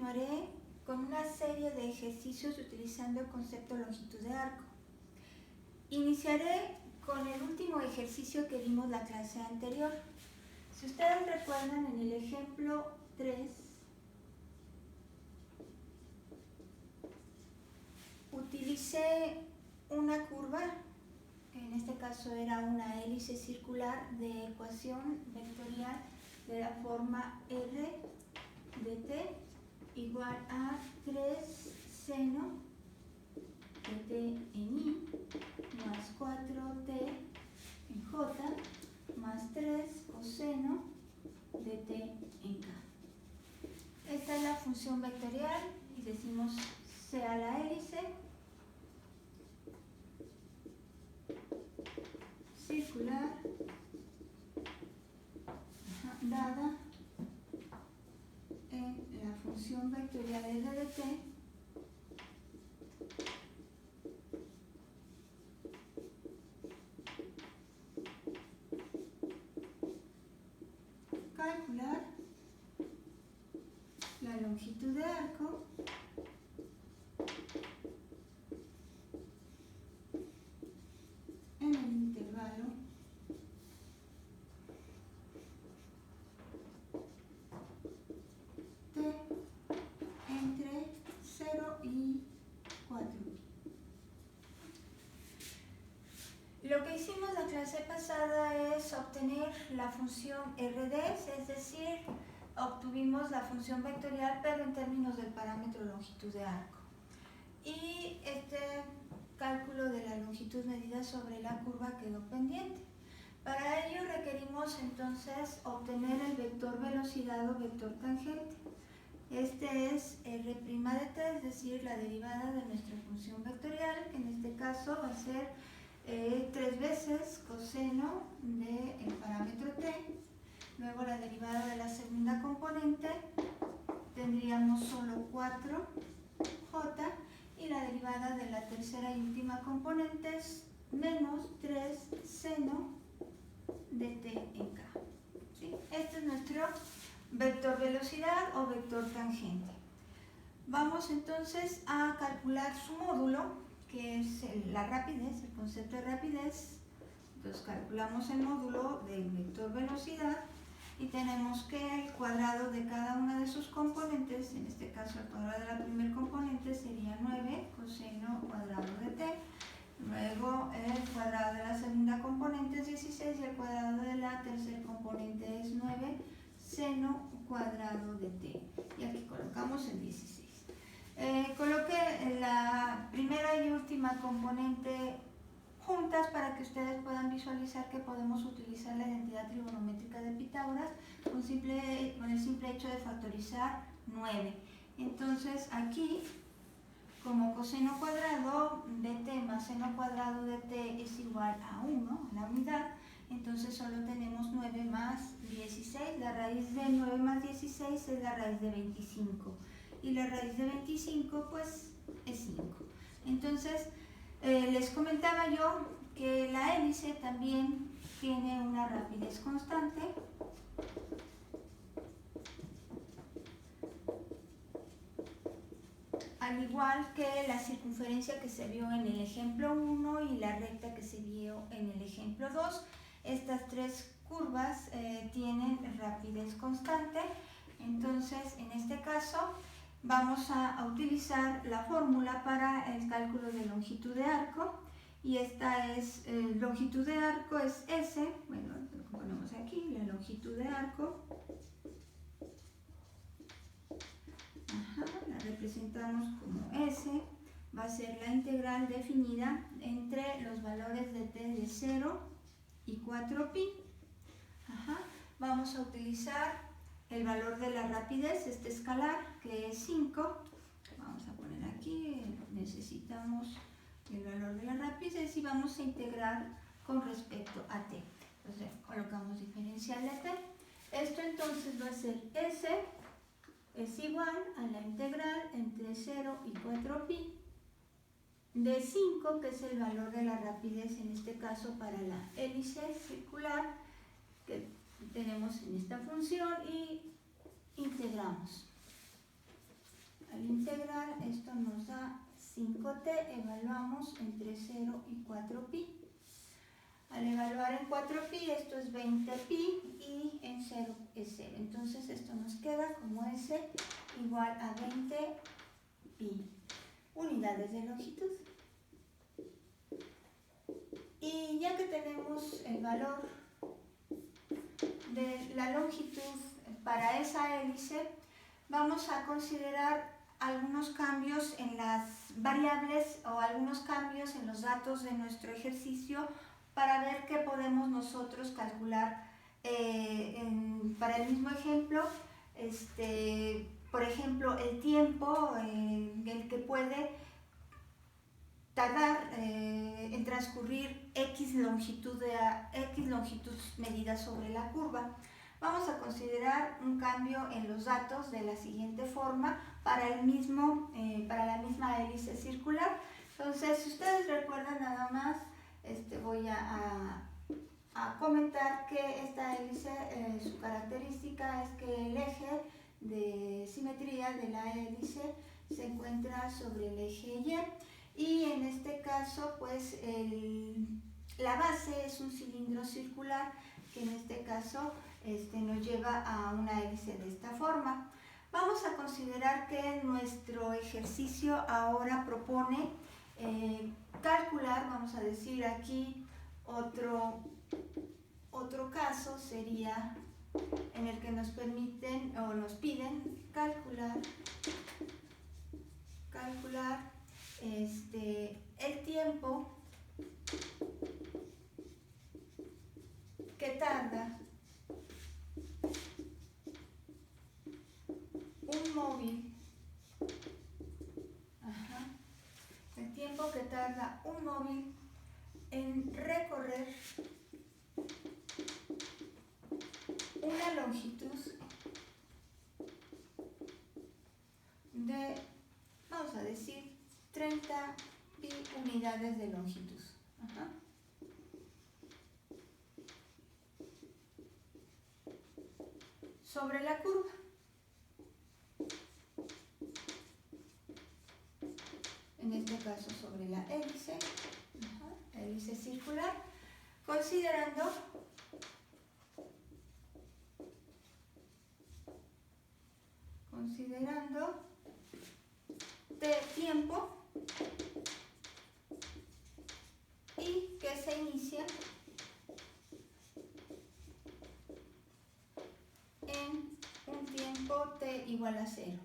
continuaré con una serie de ejercicios utilizando el concepto longitud de arco. Iniciaré con el último ejercicio que vimos la clase anterior. Si ustedes recuerdan, en el ejemplo 3, utilicé una curva, que en este caso era una hélice circular de ecuación vectorial de la forma R de t igual a 3 seno de t en i más 4t en j más 3 coseno de t en k. Esta es la función vectorial y decimos sea la hélice circular dada en la función vectorial R de t calcular la longitud de arco en el intervalo t entre 0 y 4. Lo que hicimos la clase pasada es obtener la función RD, es decir, obtuvimos la función vectorial pero en términos del parámetro longitud de arco. Y este cálculo de la longitud medida sobre la curva quedó pendiente. Para ello requerimos entonces obtener el vector velocidad o vector tangente. Este es R' de t, es decir, la derivada de nuestra función vectorial, que en este caso va a ser 3 veces coseno del parámetro t. Luego la derivada de la segunda componente tendríamos solo 4j y la derivada de la tercera y última componente es menos 3 seno de t en k. ¿Sí? Este es nuestro vector velocidad o vector tangente. Vamos entonces a calcular su módulo, que es la rapidez, el concepto de rapidez. Entonces calculamos el módulo del vector velocidad y tenemos que el cuadrado de cada una de sus componentes, en este caso el cuadrado de la primera componente sería 9 coseno cuadrado de t. Luego el cuadrado de la segunda componente es 16 y el cuadrado de la tercera componente es 9 seno cuadrado de t. Y aquí colocamos el 16. Coloqué la primera y última componente juntas para que ustedes puedan visualizar que podemos utilizar la identidad trigonométrica de Pitágoras con el simple hecho de factorizar 9. Entonces aquí, como coseno cuadrado de t más seno cuadrado de t es igual a 1, la unidad, entonces solo tenemos 9 más 16. La raíz de 9 más 16 es la raíz de 25. Y la raíz de 25 pues es 5. Entonces les comentaba yo que la hélice también tiene una rapidez constante al igual que la circunferencia que se vio en el ejemplo 1 y la recta que se vio en el ejemplo 2. Estas tres curvas tienen rapidez constante. Entonces en este caso vamos a utilizar la fórmula para el cálculo de longitud de arco, y esta es longitud de arco es S, bueno, lo ponemos aquí, la longitud de arco, la representamos como S, va a ser la integral definida entre los valores de t de 0 y 4pi. Vamos a utilizar el valor de la rapidez, este escalar, que es 5. Vamos a poner aquí, necesitamos el valor de la rapidez y vamos a integrar con respecto a t. Entonces colocamos diferencial de t. Esto entonces va a ser S es igual a la integral entre 0 y 4pi de 5, que es el valor de la rapidez en este caso para la hélice circular que tenemos en esta función, y integramos. al integral, esto nos da 5t, evaluamos entre 0 y 4pi. Al evaluar en 4pi, esto es 20pi y en 0 es 0. Entonces esto nos queda como s igual a 20pi unidades de longitud. Y ya que tenemos el valor de la longitud para esa hélice, vamos a considerar algunos cambios en las variables o algunos cambios en los datos de nuestro ejercicio para ver qué podemos nosotros calcular para el mismo ejemplo. Por ejemplo, el tiempo el que puede tardar en transcurrir X longitud medida sobre la curva. Vamos a considerar un cambio en los datos de la siguiente forma para la misma hélice circular. Entonces, si ustedes recuerdan nada más, voy a comentar que esta hélice, su característica es que el eje de simetría de la hélice se encuentra sobre el eje Y. Y en este caso, pues la base es un cilindro circular que en este caso nos lleva a una hélice de esta forma. Vamos a considerar que nuestro ejercicio ahora propone calcular, vamos a decir aquí otro caso sería en el que nos permiten o nos piden calcular el tiempo que tarda un móvil, el tiempo que tarda un móvil en recorrer una longitud de, vamos a decir, 30 pi unidades de longitud. Sobre la curva. En este caso sobre la hélice, hélice circular, considerando t tiempo y que se inicia en un tiempo t igual a 0.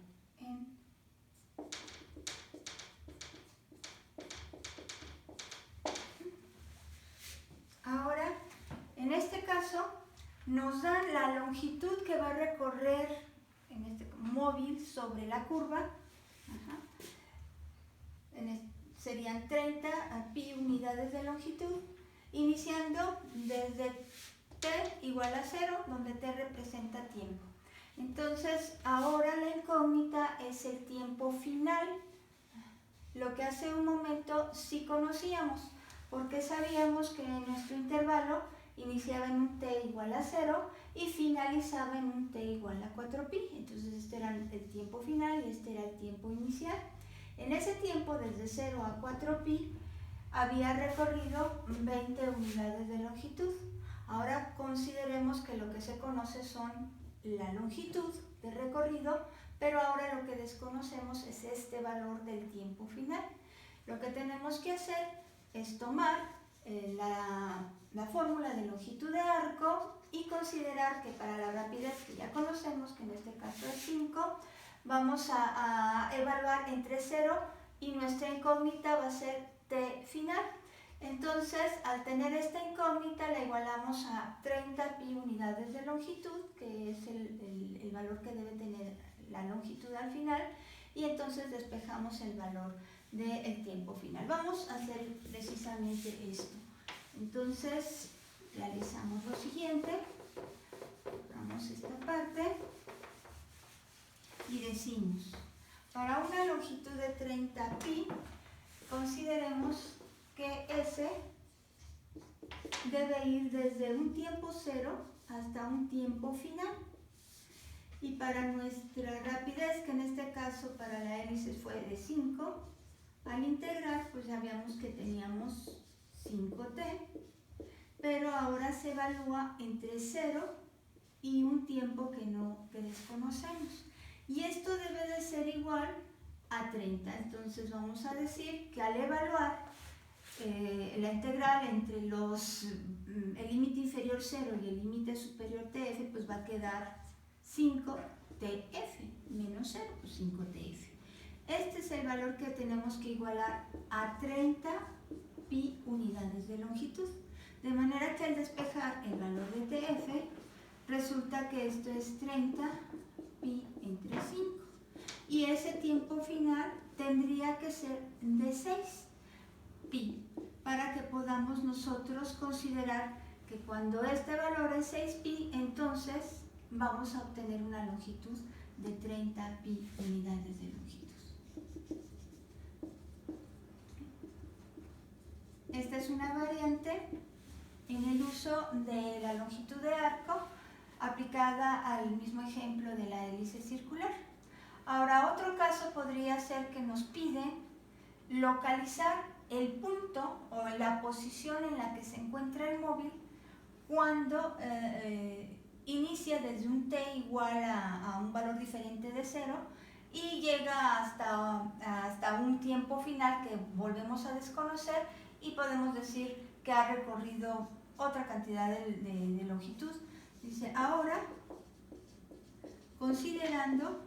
Ahora, en este caso, nos dan la longitud que va a recorrer en este móvil sobre la curva. Serían 30 pi unidades de longitud, iniciando desde t igual a 0, donde t representa tiempo. Entonces, ahora la incógnita es el tiempo final, lo que hace un momento sí conocíamos, porque sabíamos que nuestro intervalo iniciaba en un t igual a 0 y finalizaba en un t igual a 4pi. Entonces este era el tiempo final y este era el tiempo inicial. En ese tiempo, desde 0 a 4pi, había recorrido 20 unidades de longitud. Ahora consideremos que lo que se conoce son la longitud de recorrido, pero ahora lo que desconocemos es este valor del tiempo final. Lo que tenemos que hacer es tomar la fórmula de longitud de arco y considerar que para la rapidez que ya conocemos, que en este caso es 5, vamos a evaluar entre 0 y nuestra incógnita va a ser t final. Entonces, al tener esta incógnita, la igualamos a 30 pi unidades de longitud, que es el valor que debe tener la longitud al final, y entonces despejamos el valor del tiempo final. Vamos a hacer precisamente esto. Entonces, realizamos lo siguiente. Borramos esta parte y decimos, para una longitud de 30 pi, consideremos que S debe ir desde un tiempo 0 hasta un tiempo final. Y para nuestra rapidez, que en este caso caso para la hélice fue de 5. Al integrar, pues ya vimos que teníamos 5t, pero ahora se evalúa entre 0 y un tiempo que desconocemos. Y esto debe de ser igual a 30. Entonces vamos a decir que al evaluar la integral entre el límite inferior 0 y el límite superior tf, pues va a quedar 5tf menos 0, pues 5tf. Este es el valor que tenemos que igualar a 30 pi unidades de longitud. De manera que al despejar el valor de tf, resulta que esto es 30 pi entre 5. Y ese tiempo final tendría que ser de 6 pi, para que podamos nosotros considerar que cuando este valor es 6 pi, entonces vamos a obtener una longitud de 30 pi unidades de longitud. Esta es una variante en el uso de la longitud de arco aplicada al mismo ejemplo de la hélice circular. Ahora, otro caso podría ser que nos piden localizar el punto o la posición en la que se encuentra el móvil cuando inicia desde un t igual a un valor diferente de 0 y llega hasta un tiempo final que volvemos a desconocer y podemos decir que ha recorrido otra cantidad de longitud. Dice, ahora, considerando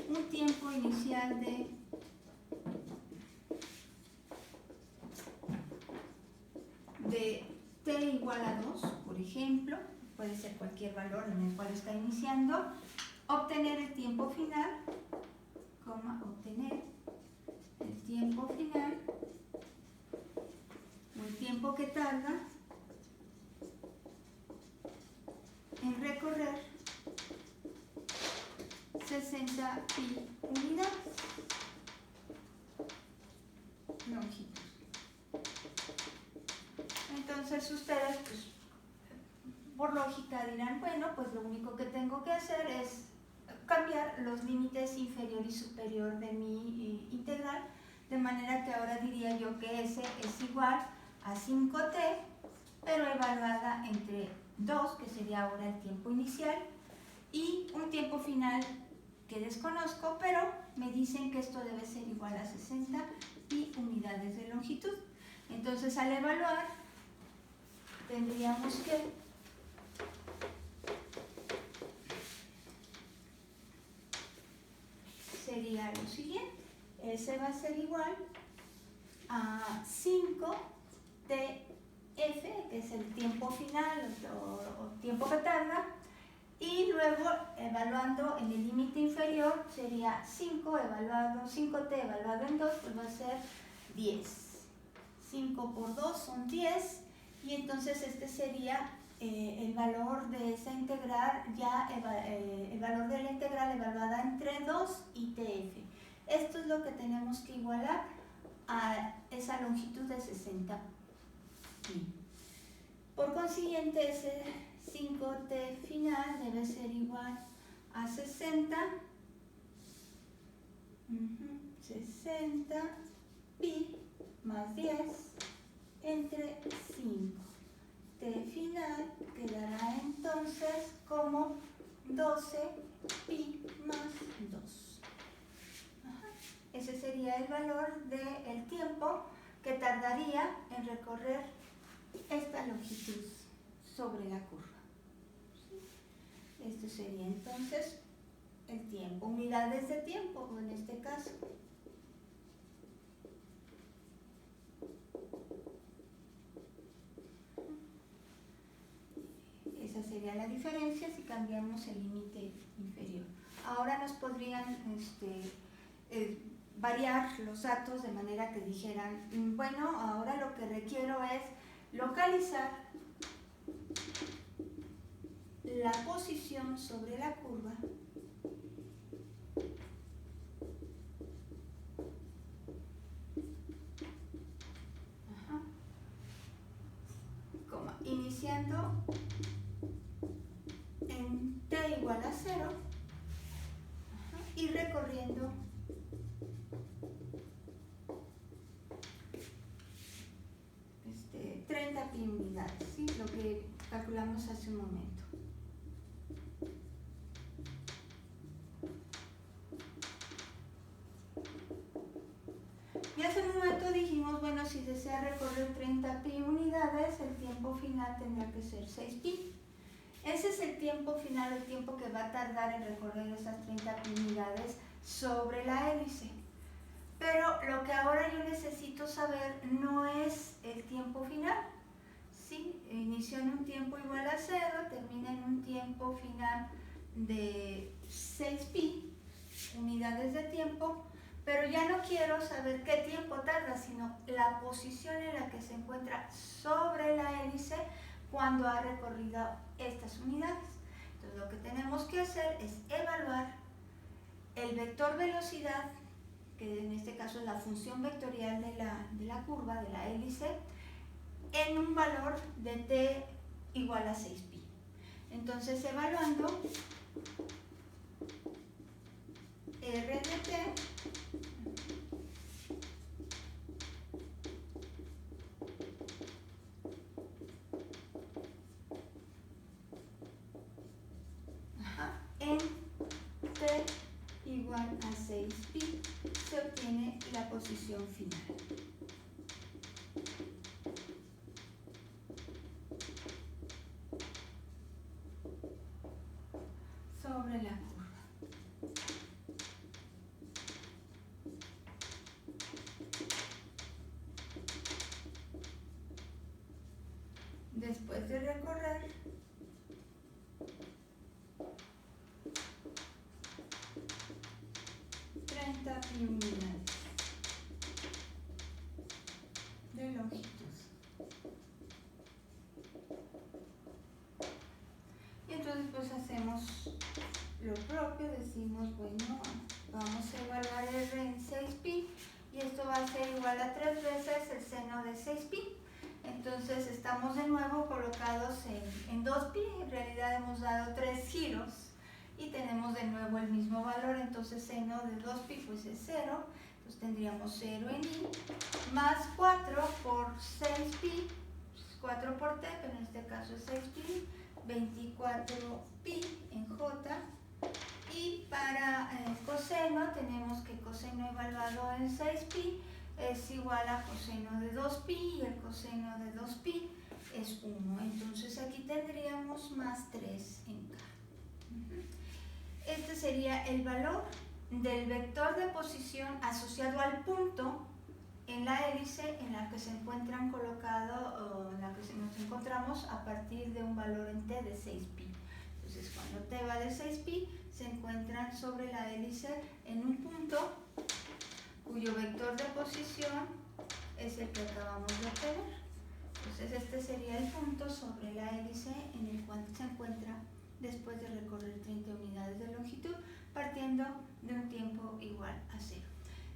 un tiempo inicial de t igual a 2, por ejemplo, puede ser cualquier valor en el cual está iniciando, obtener el tiempo final, obtener el tiempo final, o el tiempo que tarda en recorrer 60 pi unidades longitud. Entonces ustedes, pues, por lógica dirán, bueno, pues lo único que tengo que hacer es cambiar los límites inferior y superior de mi integral, de manera que ahora diría yo que S es igual a 5t, pero evaluada entre 2, que sería ahora el tiempo inicial, y un tiempo final que desconozco, pero me dicen que esto debe ser igual a 60 pi unidades de longitud. Entonces, al evaluar, tendríamos que sería lo siguiente. S va a ser igual a 5tf, que es el tiempo final o tiempo que tarda, y luego evaluando en el límite inferior sería 5t evaluado en 2, pues va a ser 10. 5 por 2 son 10, y entonces este sería el valor de esa integral, el valor de la integral evaluada entre 2 y tf. Esto es lo que tenemos que igualar a esa longitud de 60 pi. Por consiguiente, ese 5t final debe ser igual a 60 pi más 10 entre 5. T final quedará entonces como 12 pi más 2. Ese sería el valor del tiempo que tardaría en recorrer esta longitud sobre la curva. Esto sería entonces el tiempo, unidades de tiempo en este caso. Esa sería la diferencia si cambiamos el límite inferior. Ahora nos podrían variar los datos de manera que dijeran, bueno, ahora lo que requiero es localizar la posición sobre la curva iniciando en t igual a 0 y recorriendo este, 30 pi unidades, ¿sí? Lo que calculamos hace un momento. Y hace un momento dijimos, bueno, si desea recorrer 30 pi unidades, el tiempo final tendrá que ser 6 pi. Ese es el tiempo final, el tiempo que va a tardar en recorrer esas 30 pi unidades sobre la hélice. Pero lo que ahora yo necesito saber no es el tiempo final. ¿Sí? Inició en un tiempo igual a 0, termina en un tiempo final de 6 pi unidades de tiempo, pero ya no quiero saber qué tiempo tarda, sino la posición en la que se encuentra sobre la hélice cuando ha recorrido estas unidades. Entonces lo que tenemos que hacer es evaluar el vector velocidad, que en este caso es la función vectorial de la curva, de la hélice, en un valor de t igual a 6 pi. Entonces evaluando r de t en t igual a 6 pi se obtiene la posición final. Sobre la curva. Después de recorrer pi unidades de longitud. Y entonces pues hacemos lo propio, decimos, bueno, vamos a evaluar r en 6 pi y esto va a ser igual a 3 veces el seno de 6 pi. Entonces estamos de nuevo colocados en 2 pi, en realidad hemos dado 3 giros y tenemos de nuevo el mismo valor, entonces seno de 2 pi pues es 0, entonces tendríamos 0 en i, más 4 por 6 pi, 4 por t, pero en este caso es 6 pi, 24 pi en j, y para el coseno tenemos que coseno evaluado en 6 pi es igual a coseno de 2 pi y el coseno de 2 pi es 1, entonces aquí tendríamos más 3 en k. Este sería el valor del vector de posición asociado al punto en la hélice en la que se encuentran colocados o en la que nos encontramos a partir de un valor en t de 6 pi. Entonces cuando t vale 6 pi se encuentran sobre la hélice en un punto cuyo vector de posición es el que acabamos de obtener. Entonces este sería el punto sobre la hélice en el cual se encuentra después de recorrer 30 unidades de longitud partiendo de un tiempo igual a 0.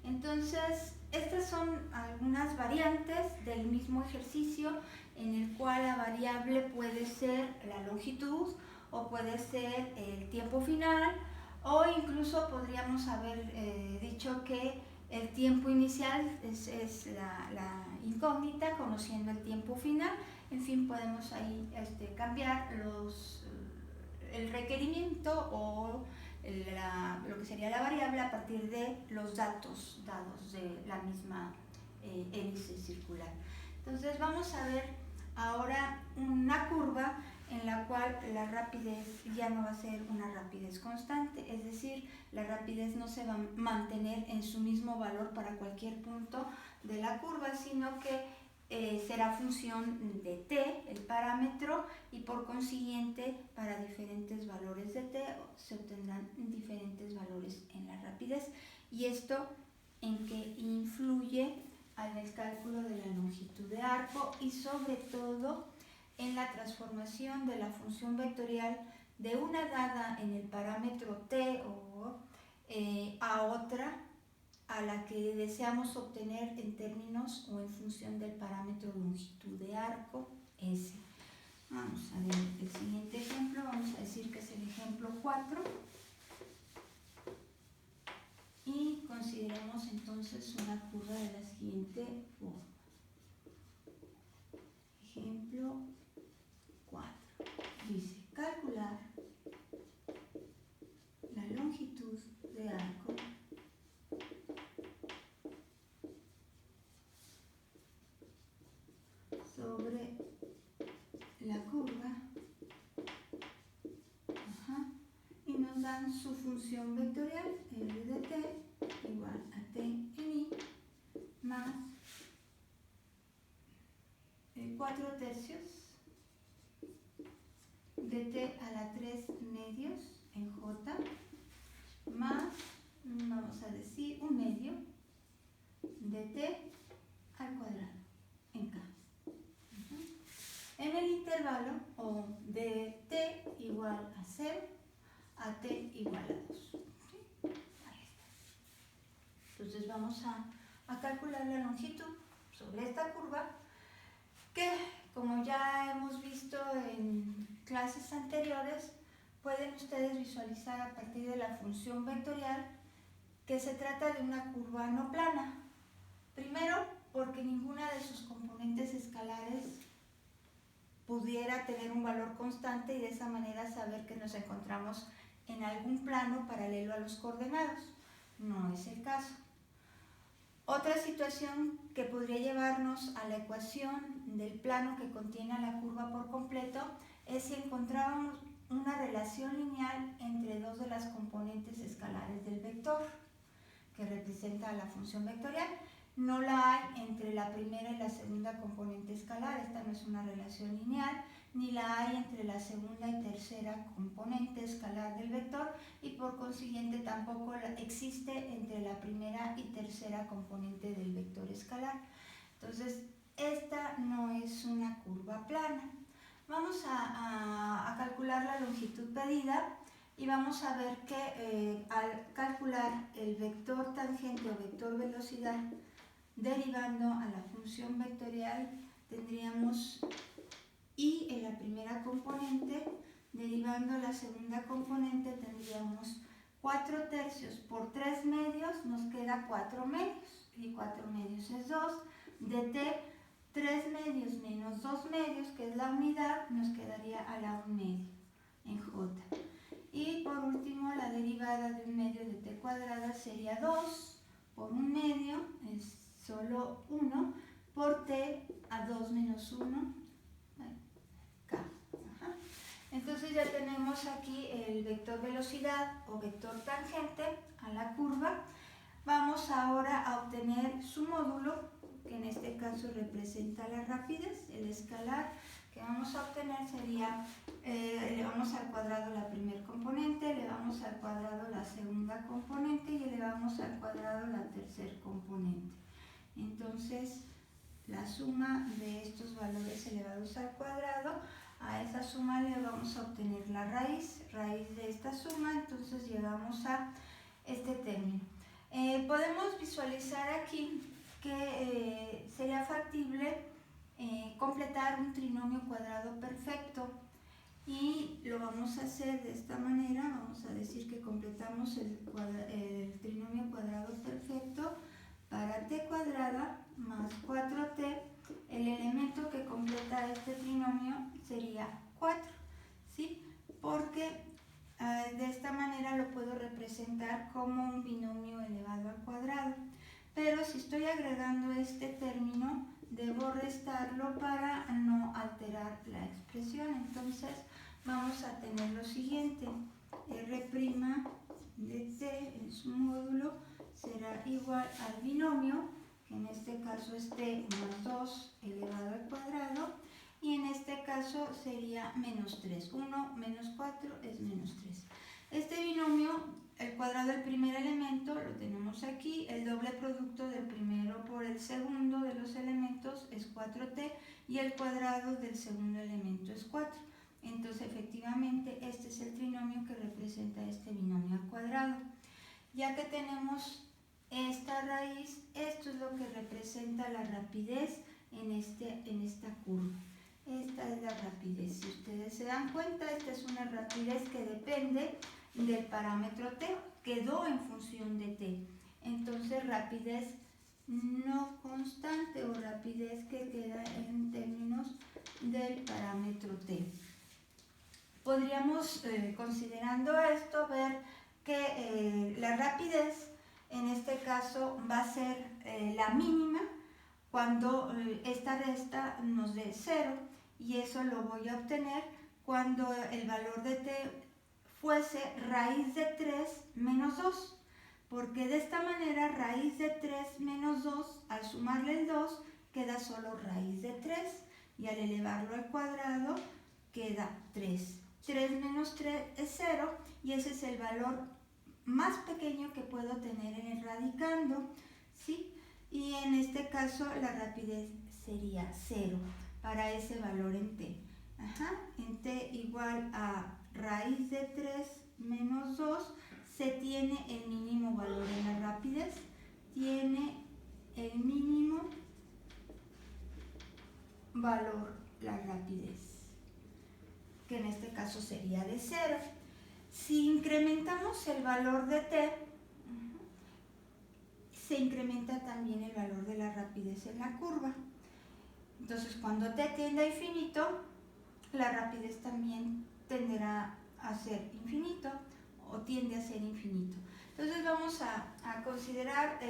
Entonces estas son algunas variantes del mismo ejercicio en el cual la variable puede ser la longitud o puede ser el tiempo final o incluso podríamos haber dicho que el tiempo inicial es la incógnita conociendo el tiempo final. En fin, podemos ahí cambiar el requerimiento o lo que sería la variable a partir de los datos dados de la misma hélice circular. Entonces vamos a ver ahora una curva en la cual la rapidez ya no va a ser una rapidez constante, es decir, la rapidez no se va a mantener en su mismo valor para cualquier punto de la curva, sino que será función de t, el parámetro, y por consiguiente para diferentes valores de t se obtendrán diferentes valores en la rapidez. Y esto en que influye en el cálculo de la longitud de arco y sobre todo en la transformación de la función vectorial de una dada en el parámetro t a otra a la que deseamos obtener en términos o en función del parámetro longitud de arco S. Vamos a ver el siguiente ejemplo, vamos a decir que es el ejemplo 4 y consideremos entonces una curva de la siguiente forma. Ejemplo 4. Dice, calcular la longitud de arco sobre la curva y nos dan su función vectorial r de t igual a t en i más 4 tercios de t a la 3 medios en j más, vamos a decir, 1 medio de t al cuadrado en k. En el intervalo o de t igual a 0 a t igual a 2. ¿Sí? Ahí está. Entonces vamos a calcular la longitud sobre esta curva que, como ya hemos visto en clases anteriores, pueden ustedes visualizar a partir de la función vectorial que se trata de una curva no plana. Primero, porque ninguna de sus componentes escalares pudiera tener un valor constante y de esa manera saber que nos encontramos en algún plano paralelo a los coordenados. No es el caso. Otra situación que podría llevarnos a la ecuación del plano que contiene a la curva por completo es si encontrábamos una relación lineal entre dos de las componentes escalares del vector que representa la función vectorial. No la hay entre la primera y la segunda componente escalar, esta no es una relación lineal, ni la hay entre la segunda y tercera componente escalar del vector y por consiguiente tampoco existe entre la primera y tercera componente del vector escalar. Entonces, esta no es una curva plana. Vamos a calcular la longitud pedida y vamos a ver que al calcular el vector tangente o vector velocidad derivando a la función vectorial tendríamos y en la primera componente, derivando a la segunda componente tendríamos 4 tercios por 3 medios, nos queda 4 medios y 4 medios es 2, de t 3 medios menos 2 medios que es la unidad nos quedaría a la 1 medio en j. Y por último la derivada de 1 medio de t cuadrada sería 2 por 1 medio, es solo 1, por t a 2 menos 1, k. Entonces ya tenemos aquí el vector velocidad o vector tangente a la curva. Vamos ahora a obtener su módulo, que en este caso representa la rapidez, el escalar que vamos a obtener sería, elevamos al cuadrado la primera componente, elevamos al cuadrado la segunda componente y elevamos al cuadrado la tercera componente. Entonces, la suma de estos valores elevados al cuadrado, a esa suma le vamos a obtener la raíz de esta suma, entonces llegamos a este término. Podemos visualizar aquí que sería factible completar un trinomio cuadrado perfecto y lo vamos a hacer de esta manera. Vamos a decir que completamos el trinomio cuadrado perfecto para t cuadrada más 4t. El elemento que completa este trinomio sería 4, ¿sí? Porque de esta manera lo puedo representar como un binomio elevado al cuadrado. Pero si estoy agregando este término, debo restarlo para no alterar la expresión. Entonces vamos a tener lo siguiente: r' de t en su módulo será igual al binomio, que en este caso es t más 2 elevado al cuadrado, y en este caso sería menos 3. 1 menos 4 es menos 3. Este binomio, el cuadrado del primer elemento lo tenemos aquí, el doble producto del primero por el segundo de los elementos es 4t y el cuadrado del segundo elemento es 4. Entonces efectivamente este es el trinomio que representa este binomio al cuadrado. Ya que tenemos esta raíz, esto es lo que representa la rapidez en esta curva. Esta es la rapidez. Si ustedes se dan cuenta, esta es una rapidez que depende del parámetro t, quedó en función de t. Entonces, rapidez no constante o rapidez que queda en términos del parámetro t. Podríamos, considerando esto, ver que la rapidez en este caso va a ser la mínima cuando esta resta nos dé 0, y eso lo voy a obtener cuando el valor de t fuese raíz de 3 menos 2, porque de esta manera raíz de 3 menos 2, al sumarle el 2, queda solo raíz de 3, y al elevarlo al cuadrado queda 3. 3 menos 3 es 0, y ese es el valor más pequeño que puedo tener en el radicando, ¿sí? Y en este caso la rapidez sería 0 para ese valor en t. En t igual a raíz de 3 menos 2 se tiene el mínimo valor en la rapidez, tiene el mínimo valor la rapidez, que en este caso sería de 0. Si incrementamos el valor de t, se incrementa también el valor de la rapidez en la curva. Entonces, cuando t tiende a infinito, la rapidez también tenderá a ser infinito o tiende a ser infinito. Entonces, vamos a considerar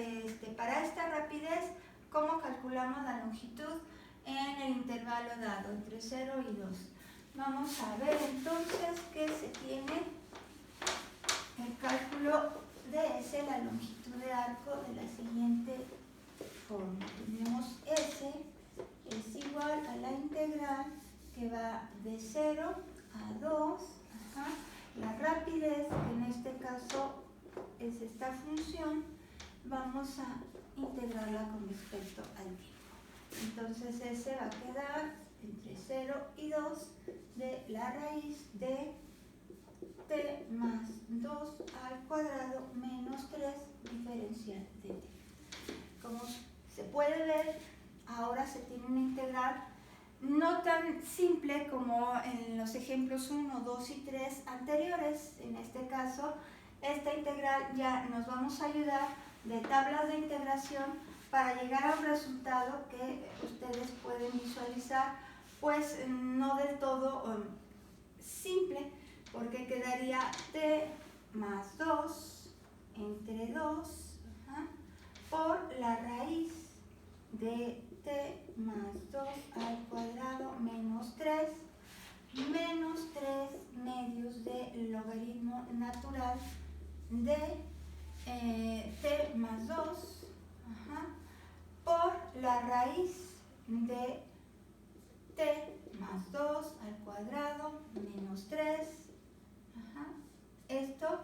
para esta rapidez cómo calculamos la longitud en el intervalo dado entre 0 y 2. Vamos a ver entonces que se tiene el cálculo de S, la longitud de arco, de la siguiente forma. Tenemos S es igual a la integral que va de 0 a 2. La rapidez, que en este caso es esta función, vamos a integrarla con respecto al tiempo. Entonces S va a quedar entre 0 y 2 de la raíz de t más 2 al cuadrado menos 3 diferencial de t. Como se puede ver, ahora se tiene una integral no tan simple como en los ejemplos 1, 2 y 3 anteriores. En este caso, esta integral ya nos vamos a ayudar de tablas de integración para llegar a un resultado que ustedes pueden visualizar, pues no del todo simple, porque quedaría t más 2 entre 2 por la raíz de t más 2 al cuadrado menos 3 medios de logaritmo natural de t más 2 por la raíz de t más 2 al cuadrado menos 3. Esto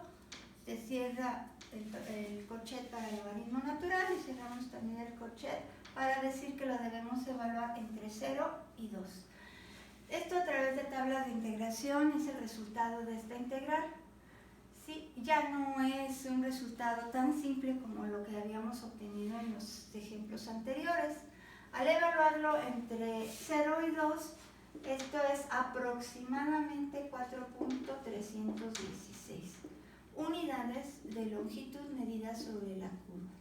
se cierra el corchet para el logaritmo natural y cerramos también el corchet para decir que lo debemos evaluar entre 0 y 2. Esto a través de tablas de integración es el resultado de esta integral. Sí, ya no es un resultado tan simple como lo que habíamos obtenido en los ejemplos anteriores. Al evaluarlo entre 0 y 2, esto es aproximadamente 4.316 unidades de longitud medidas sobre la curva.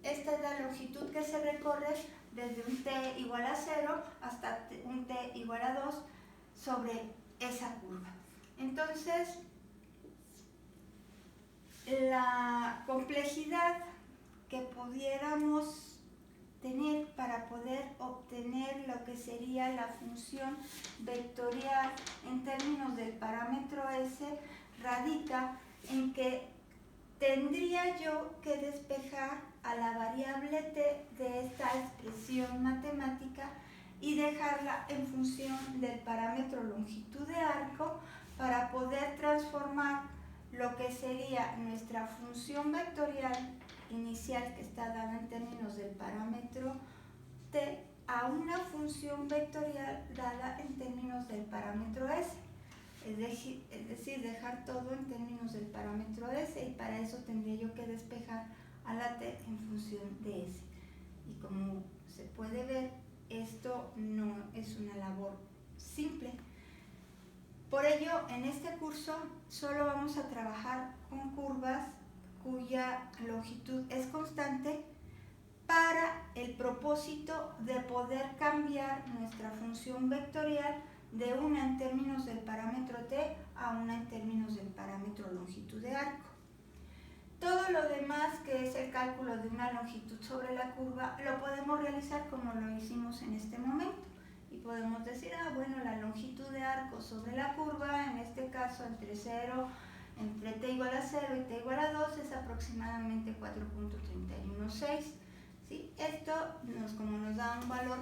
Esta es la longitud que se recorre desde un t igual a 0 hasta un t igual a 2 sobre esa curva. Entonces, la complejidad que pudiéramos tener para poder obtener lo que sería la función vectorial en términos del parámetro S radica en que tendría yo que despejar a la variable t de esta expresión matemática y dejarla en función del parámetro longitud de arco para poder transformar lo que sería nuestra función vectorial inicial, que está dada en términos del parámetro t, a una función vectorial dada en términos del parámetro s. Es decir, dejar todo en términos del parámetro s, y para eso tendría yo que despejar a la t en función de s. Y como se puede ver, esto no es una labor simple. Por ello, en este curso solo vamos a trabajar con curvas cuya longitud es constante para el propósito de poder cambiar nuestra función vectorial de una en términos del parámetro t a una en términos del parámetro longitud de arco. Todo lo demás, que es el cálculo de una longitud sobre la curva, lo podemos realizar como lo hicimos en este momento. Y podemos decir, bueno, la longitud de arco sobre la curva, en este caso entre t igual a 0 y t igual a 2, es aproximadamente 4.316. ¿Sí? Esto, como nos da un valor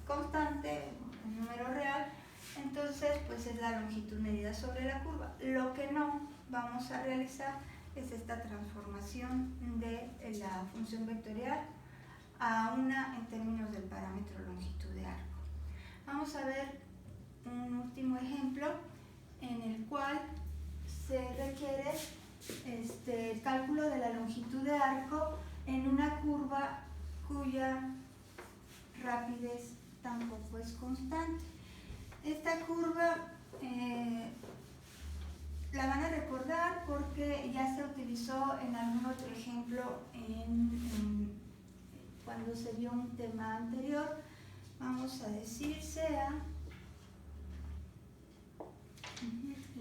constante, un número real, entonces pues es la longitud medida sobre la curva. Lo que no vamos a realizar es esta transformación de la función vectorial a una en términos del parámetro longitud de arco. Vamos a ver un último ejemplo en el cual se requiere el cálculo de la longitud de arco en una curva cuya rapidez tampoco es constante. Esta curva la van a recordar porque ya se utilizó en algún otro ejemplo cuando se vio un tema anterior. Vamos a decir sea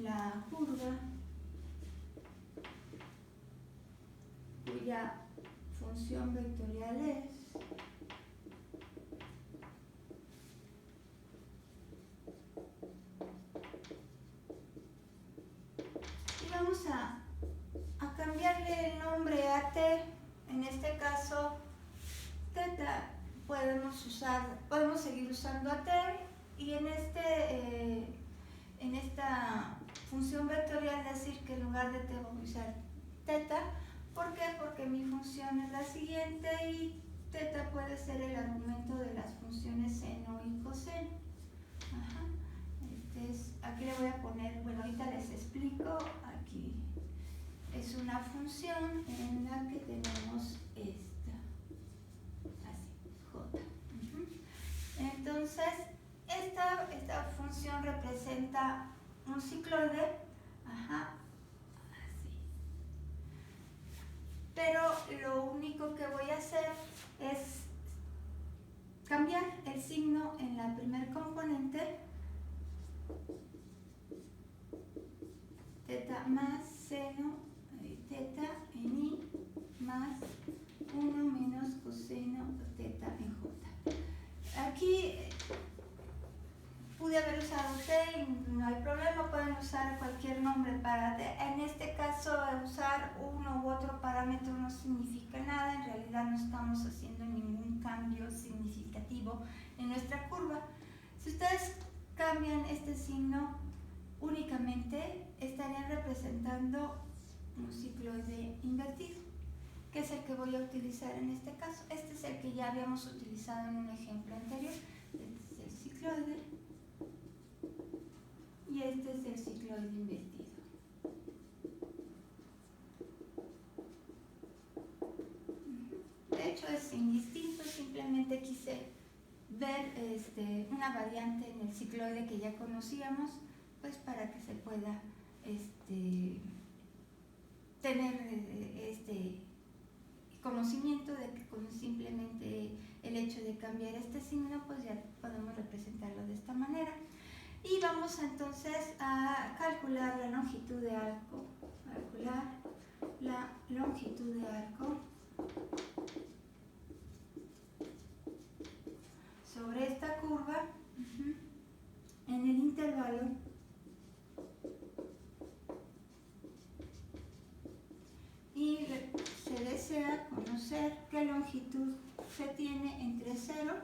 la curva cuya función vectorial es y vamos a cambiarle el nombre a t. En este caso teta podemos seguir usando a t, y en esta función vectorial decir que en lugar de t vamos a usar teta. ¿Por qué? Porque mi función es la siguiente y teta puede ser el argumento de las funciones seno y coseno. Ajá. Aquí le voy a poner, bueno, ahorita les explico. Aquí es una función en la que tenemos esta, así, j. Entonces, esta función representa un cicloide, así. Pero lo único que voy a hacer es cambiar el signo en la primer componente, teta más seno, teta en i más 1 menos coseno teta en j. Aquí pude haber usado t y no hay problema, pueden usar cualquier nombre para t. En este caso, usar uno u otro parámetro no significa nada, en realidad no estamos haciendo ningún cambio significativo en nuestra curva. Si ustedes cambian este signo, únicamente estarían representando un cicloide invertido, que es el que voy a utilizar en este caso. Este es el que ya habíamos utilizado en un ejemplo anterior. Este es el cicloide y este es el cicloide invertido. De hecho es indistinto, simplemente quise ver una variante en el cicloide que ya conocíamos, pues para que se pueda tener este conocimiento de que con simplemente el hecho de cambiar este signo, pues ya podemos representarlo de esta manera. Y vamos entonces a calcular la longitud de arco. Calcular la longitud de arco sobre esta curva en el intervalo y se desea conocer qué longitud se tiene entre 0,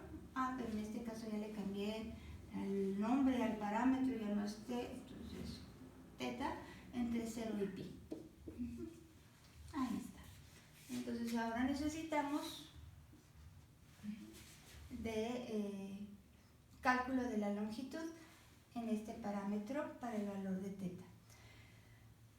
pero en este caso ya le cambié el nombre al parámetro, ya no es t, entonces teta, entre 0 y pi. Ahí está. Entonces ahora necesitamos de cálculo de la longitud en este parámetro para el valor de teta.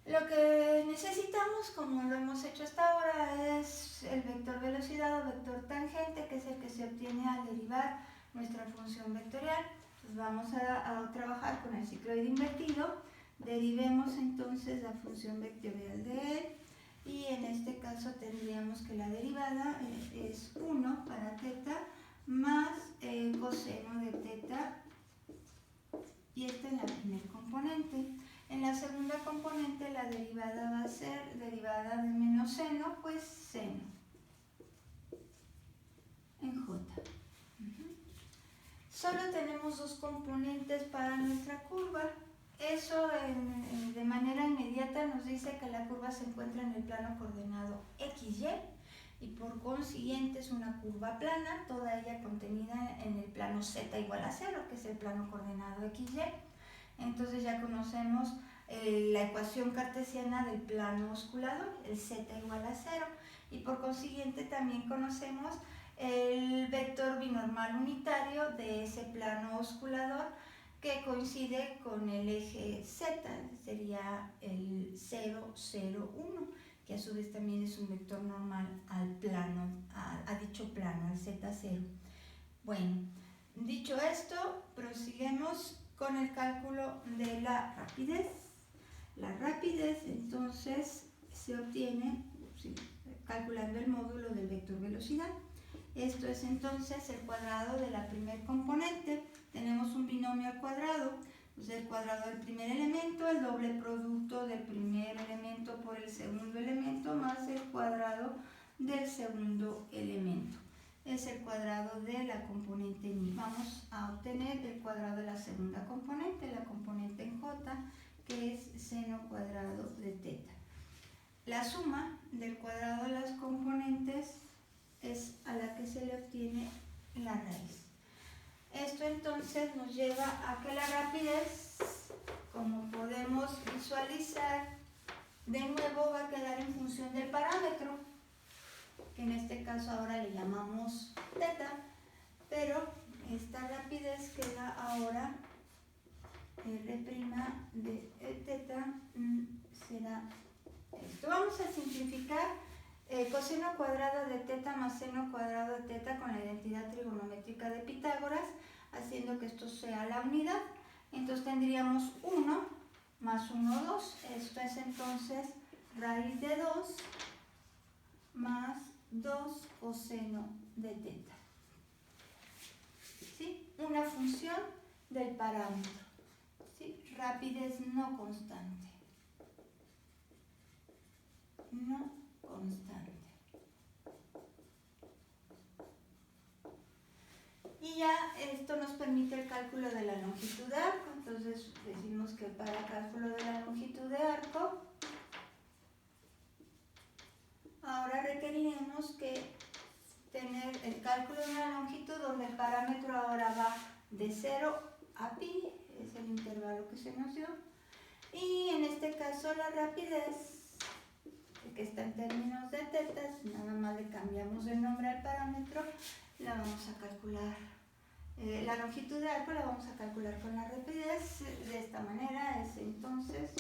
Lo que necesitamos, como lo hemos hecho hasta ahora, es el vector velocidad o vector tangente, que es el que se obtiene al derivar nuestra función vectorial. Entonces vamos a trabajar con el cicloide invertido. Derivemos entonces la función vectorial de él y en este caso tendríamos que la derivada es 1 para teta más el coseno de teta, y esta es la primera componente. En la segunda componente la derivada va a ser derivada de menos seno, pues seno en J. Solo tenemos dos componentes para nuestra curva. Eso de manera inmediata nos dice que la curva se encuentra en el plano coordenado XY y por consiguiente es una curva plana, toda ella contenida en el plano Z igual a 0, que es el plano coordenado XY. Entonces ya conocemos la ecuación cartesiana del plano osculador, el Z igual a 0, y por consiguiente también conocemos el vector binormal unitario de ese plano osculador que coincide con el eje Z, sería el 0, 0, 1, que a su vez también es un vector normal al plano, a dicho plano, al Z0. Bueno, dicho esto, prosiguemos con el cálculo de la rapidez. La rapidez entonces se obtiene calculando el módulo del vector velocidad. Esto es entonces el cuadrado de la primer componente. Tenemos un binomio al cuadrado, pues el cuadrado del primer elemento, el doble producto del primer elemento por el segundo elemento más el cuadrado del segundo elemento. Es el cuadrado de la componente ni. Vamos a obtener el cuadrado de la segunda componente, la componente en J, que es seno cuadrado de teta. La suma del cuadrado de las componentes es a la que se le obtiene la raíz. Esto entonces nos lleva a que la rapidez, como podemos visualizar, de nuevo va a quedar en función del parámetro, que en este caso ahora le llamamos teta, pero esta rapidez queda ahora R' de teta será esto. Vamos a simplificar coseno cuadrado de teta más seno cuadrado de teta con la identidad trigonométrica de Pitágoras, haciendo que esto sea la unidad. Entonces tendríamos 1 más 1, 2. Esto es entonces raíz de 2 más 2 coseno de teta. ¿Sí? Una función del parámetro. ¿Sí? Rapidez no constante. No constante. Y ya esto nos permite el cálculo de la longitud de arco. Entonces decimos que para el cálculo de la longitud de arco, ahora requeriremos que tener el cálculo de una longitud donde el parámetro ahora va de 0 a pi, es el intervalo que se nos dio. Y en este caso la rapidez, que está en términos de tetas, nada más le cambiamos el nombre al parámetro, la vamos a calcular. La longitud de arco la vamos a calcular con la rapidez de esta manera, es entonces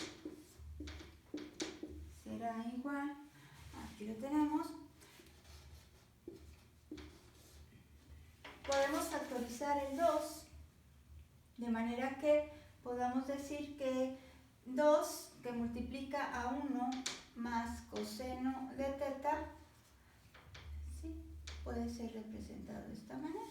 será igual, aquí lo tenemos. Podemos factorizar el 2 de manera que podamos decir que 2 que multiplica a 1 más coseno de teta, ¿sí?, puede ser representado de esta manera.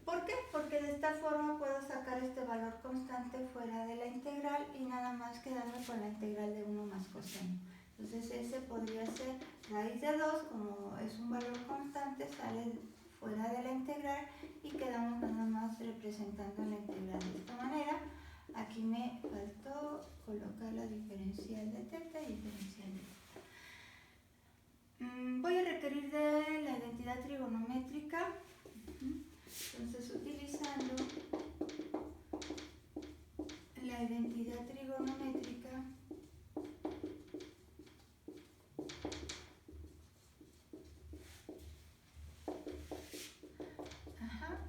¿Por qué? Porque de esta forma puedo sacar este valor constante fuera de la integral y nada más quedarme con la integral de 1 más coseno. Entonces ese podría ser raíz de 2, como es un valor constante, sale fuera de la integral y quedamos nada más representando la integral de esta manera. Aquí me faltó colocar la diferencial de teta y diferencial de teta. Voy a requerir de la identidad trigonométrica. Entonces, utilizando la identidad trigonométrica,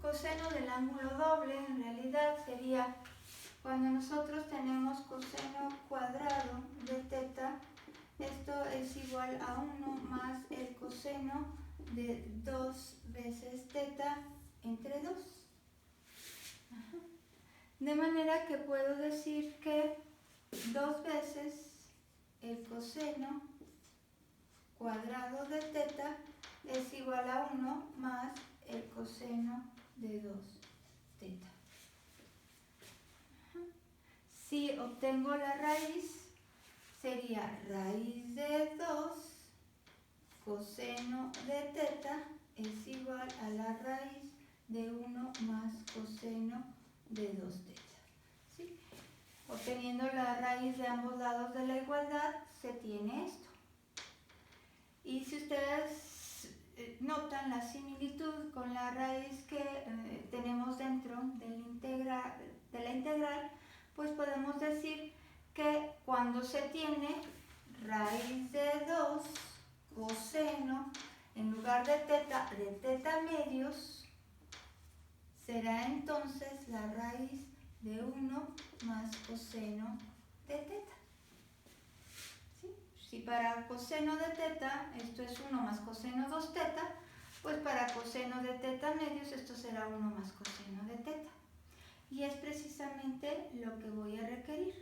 coseno del ángulo doble en realidad sería cuando nosotros tenemos coseno cuadrado de teta, esto es igual a 1 más el coseno de 2 veces teta entre 2. De manera que puedo decir que 2 veces el coseno cuadrado de teta es igual a 1 más el coseno de 2 teta. Si obtengo la raíz, sería raíz de 2 coseno de teta es igual a la raíz de 1 más coseno de 2 teta. ¿Sí? Obteniendo la raíz de ambos lados de la igualdad, se tiene esto. Y si ustedes notan la similitud con la raíz que tenemos dentro de la integral, pues podemos decir que cuando se tiene raíz de 2 coseno en lugar de teta medios, será entonces la raíz de 1 más coseno de teta. ¿Sí? Si para coseno de teta esto es 1 más coseno 2 teta, pues para coseno de teta medios esto será 1 más coseno de teta. Y es precisamente lo que voy a requerir.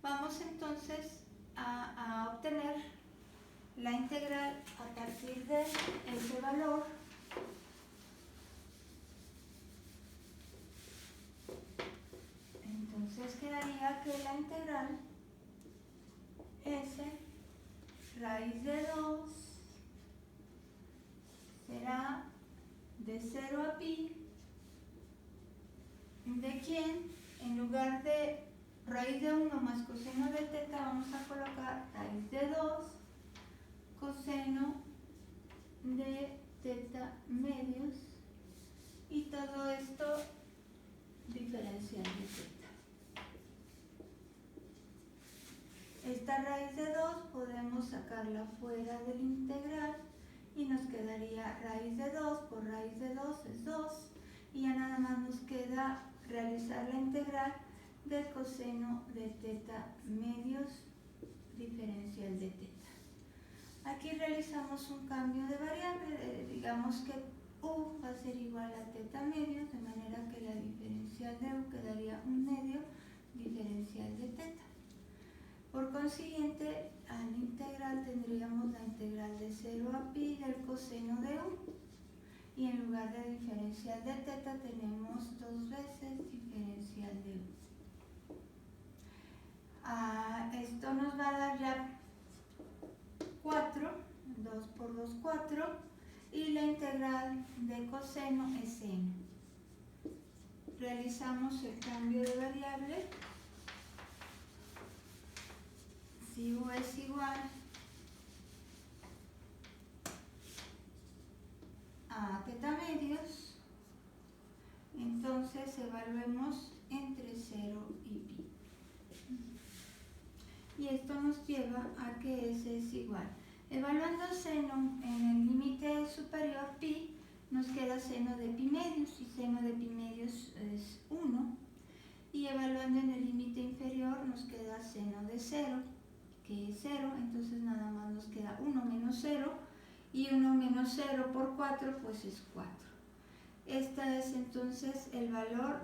Vamos entonces a obtener la integral a partir de ese valor. Entonces quedaría que la integral S raíz de 2 será de 0 a pi de quién, en lugar de raíz de 1 más coseno de teta, vamos a colocar raíz de 2 coseno de teta medios y todo esto diferencial de teta. Esta raíz de 2 podemos sacarla fuera del integral y nos quedaría raíz de 2 por raíz de 2 es 2 y ya nada más nos queda realizar la integral del coseno de teta medios diferencial de teta. Aquí realizamos un cambio de variable, digamos que u va a ser igual a teta medios, de manera que la diferencial de u quedaría un medio diferencial de teta. Por consiguiente, al integral tendríamos la integral de 0 a pi del coseno de u. Y en lugar de diferencial de teta tenemos 2 veces diferencial de u. Esto nos va a dar ya 4, 2 por 2, 4, y la integral de coseno es n. Realizamos el cambio de variable. Si u es igual a teta medios, entonces evaluemos entre 0 y pi. Y esto nos lleva a que S es igual. Evaluando seno en el límite superior pi, nos queda seno de pi medios, y seno de pi medios es 1. Y evaluando en el límite inferior nos queda seno de 0, que es 0, entonces nada más nos queda 1 menos 0, y 1 menos 0 por 4 pues es 4. Este es entonces el valor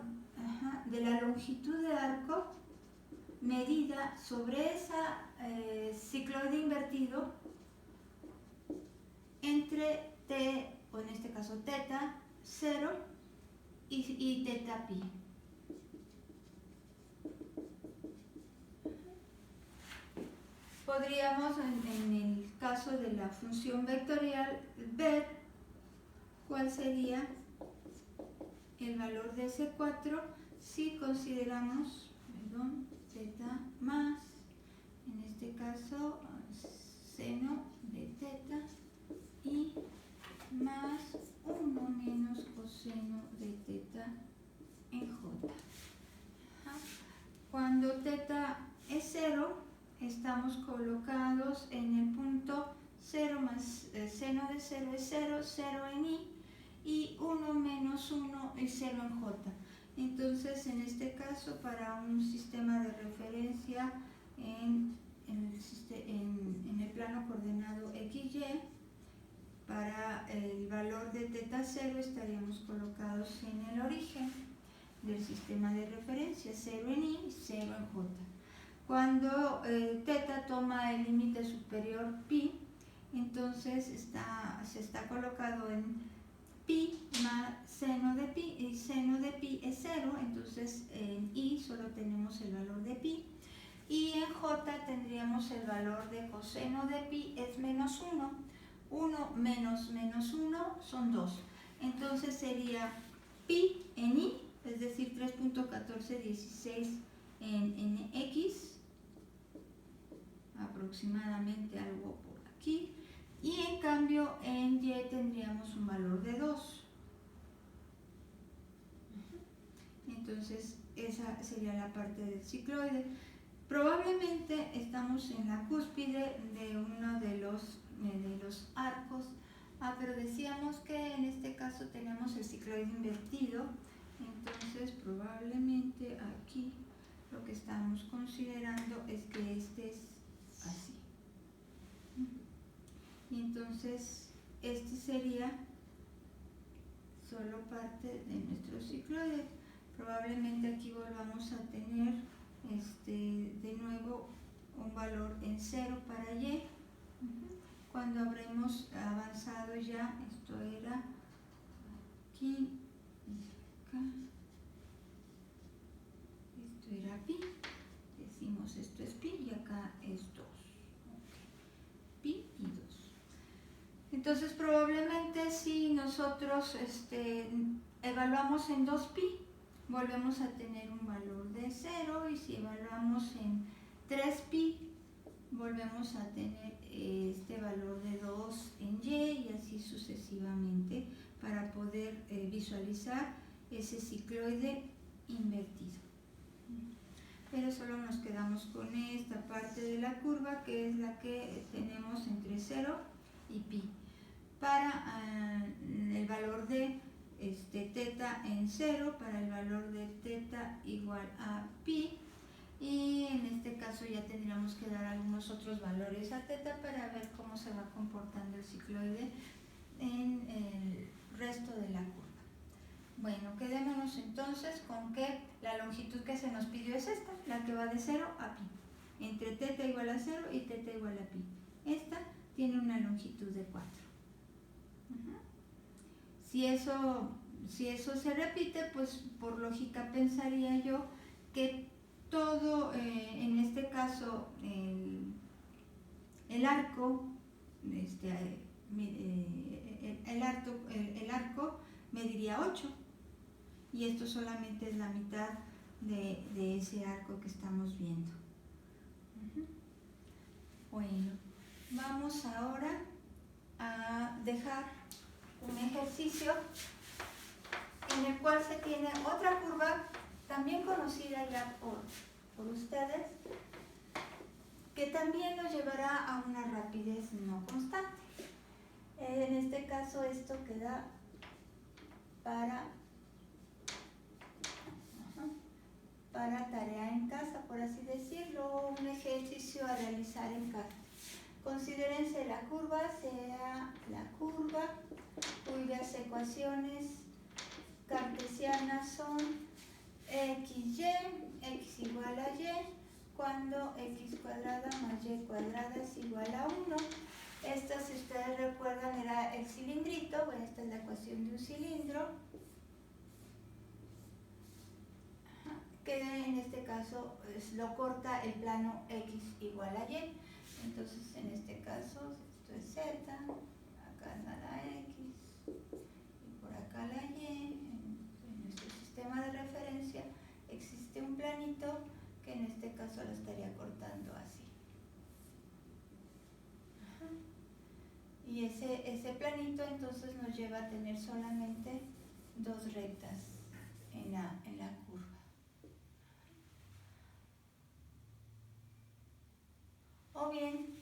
de la longitud de arco medida sobre esa cicloide invertido entre t, o en este caso teta 0 y teta pi. Podríamos en el caso de la función vectorial ver cuál sería el valor de ese 4 si consideramos, teta más, en este caso, seno de teta y más 1 menos coseno de teta en j. Cuando teta es 0, estamos colocados en el punto 0 más seno de 0 es 0, 0 en i, y 1 menos 1 es 0 en j. Entonces, en este caso, para un sistema de referencia en el plano coordenado XY, Para el valor de teta 0 estaríamos colocados en el origen del sistema de referencia, 0 en I, 0 en J. Cuando teta toma el límite superior pi, entonces se está colocado en pi más seno de pi, y seno de pi es 0, entonces en I solo tenemos el valor de pi, y en J tendríamos el valor de coseno de pi es menos 1, 1 menos menos 1 son 2, entonces sería pi en I, es decir 3.1416 en X, aproximadamente algo por aquí, y en cambio en Y tendríamos un valor de 2. Entonces esa sería la parte del cicloide. Probablemente estamos en la cúspide de uno de los arcos, pero decíamos que en este caso tenemos el cicloide invertido, entonces probablemente aquí lo que estamos considerando es que este es así. Y entonces este sería solo parte de nuestro cicloide. Probablemente aquí volvamos a tener de nuevo un valor en 0 para Y. Cuando habremos avanzado ya, esto era aquí, acá, esto era pi, decimos esto es pi y acá es 2. Pi y 2. Entonces probablemente si nosotros evaluamos en 2pi, volvemos a tener un valor de 0, y si evaluamos en 3pi, volvemos a tener este valor de 2 en Y, y así sucesivamente, para poder visualizar ese cicloide invertido. Pero solo nos quedamos con esta parte de la curva, que es la que tenemos entre 0 y pi. Para el valor de teta en 0, para el valor de teta igual a pi, y en este caso ya tendríamos que dar algunos otros valores a teta para ver cómo se va comportando el cicloide en el resto de la curva. Bueno, quedémonos entonces con que la longitud que se nos pidió es esta, la que va de 0 a pi, entre teta igual a 0 y teta igual a pi. Esta tiene una longitud de 4. Si eso se repite, pues por lógica pensaría yo que todo, en este caso, el arco, el arco mediría 8, y esto solamente es la mitad de ese arco que estamos viendo. Bueno, vamos ahora a dejar un ejercicio en el cual se tiene otra curva también conocida ya por ustedes, que también nos llevará a una rapidez no constante. En este caso esto queda para tarea en casa, por así decirlo, un ejercicio a realizar en casa. Considérense la curva sea la curva cuyas ecuaciones cartesianas son xy, x igual a y, cuando x cuadrada más y cuadrada es igual a 1. Esta, si ustedes recuerdan, era el cilindrito. Bueno, esta es la ecuación de un cilindro, que en este caso lo corta el plano x igual a y. Entonces, en este caso, esto es z, acá está la x, y por acá la y. En nuestro sistema de referencia existe un planito que en este caso lo estaría cortando así. Y ese planito entonces nos lleva a tener solamente dos rectas en la curva. O bien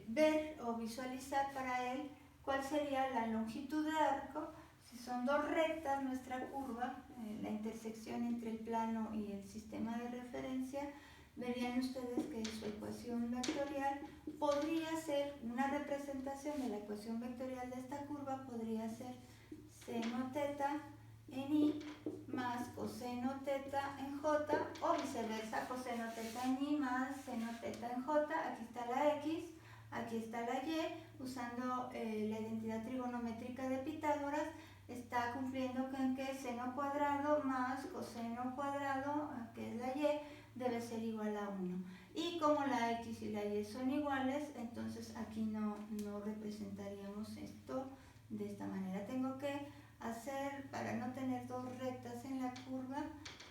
ver o visualizar para él cuál sería la longitud de arco. Si son dos rectas nuestra curva, la intersección entre el plano y el sistema de referencia, verían ustedes que su ecuación vectorial podría ser una representación de la ecuación vectorial de esta curva, podría ser seno teta en I más coseno teta en J, o viceversa, coseno teta en I más seno teta en J. Aquí está la X, aquí está la Y, usando la identidad trigonométrica de Pitágoras, está cumpliendo con que seno cuadrado más coseno cuadrado, que es la Y, debe ser igual a 1. Y como la X y la Y son iguales, entonces aquí no representaríamos esto de esta manera. Tengo que hacer, para no tener dos rectas en la curva,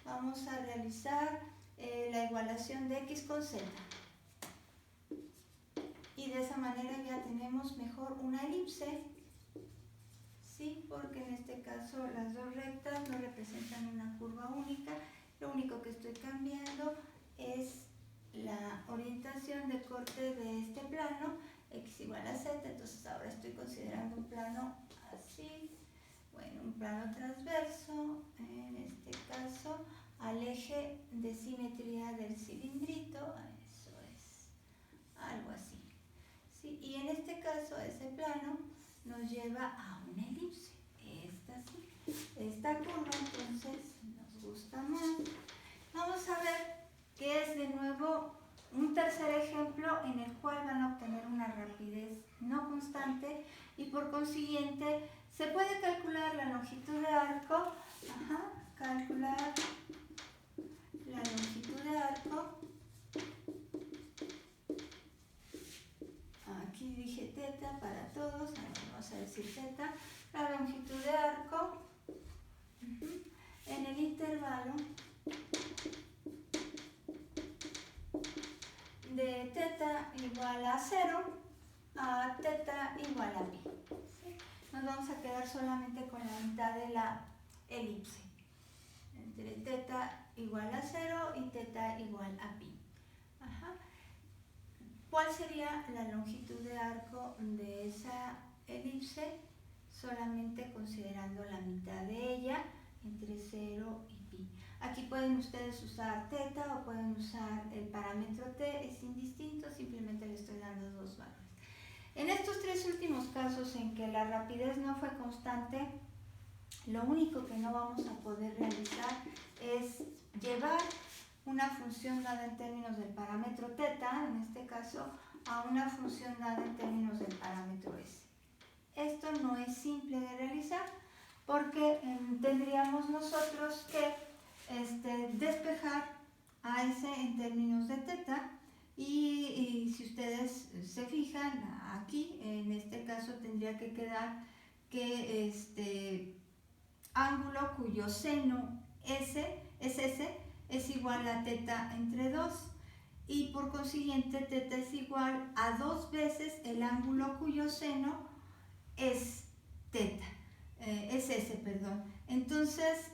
vamos a realizar la igualación de X con Z. Y de esa manera ya tenemos mejor una elipse, ¿sí? Porque en este caso las dos rectas no representan una curva única. Lo único que estoy cambiando es la orientación de corte de este plano, X igual a Z, entonces ahora estoy considerando un plano así, bueno, un plano transverso, en este caso al eje de simetría del cilindrito, eso es, algo así, ¿sí? Y en este caso ese plano nos lleva a una elipse, esta sí, esta curva entonces nos gusta más. Vamos a ver que es de nuevo un tercer ejemplo en el cual van a obtener una rapidez no constante y por consiguiente se puede calcular la longitud de arco, calcular la longitud de arco, aquí dije teta para todos, vamos a decir teta, la longitud de arco en el intervalo de teta igual a 0 a teta igual a pi. ¿Sí? Nos vamos a quedar solamente con la mitad de la elipse, entre teta igual a 0 y teta igual a pi. ¿Cuál sería la longitud de arco de esa elipse? Solamente considerando la mitad de ella, entre 0 y pi. Aquí pueden ustedes usar teta o pueden usar el parámetro t, es indistinto, simplemente le estoy dando dos valores. En estos tres últimos casos en que la rapidez no fue constante, lo único que no vamos a poder realizar es llevar una función dada en términos del parámetro teta, en este caso, a una función dada en términos del parámetro s. Esto no es simple de realizar porque tendríamos nosotros que despejar a s en términos de teta y si ustedes se fijan aquí, en este caso tendría que quedar que este ángulo cuyo seno s es s es igual a teta entre 2 y por consiguiente teta es igual a 2 veces el ángulo cuyo seno es teta, es s, perdón. Entonces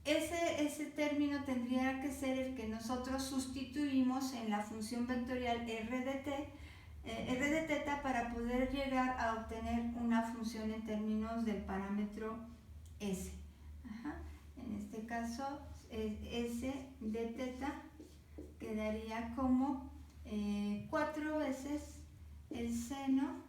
ese término tendría que ser el que nosotros sustituimos en la función vectorial r de teta para poder llegar a obtener una función en términos del parámetro s. En este caso s de teta quedaría como 4 veces el seno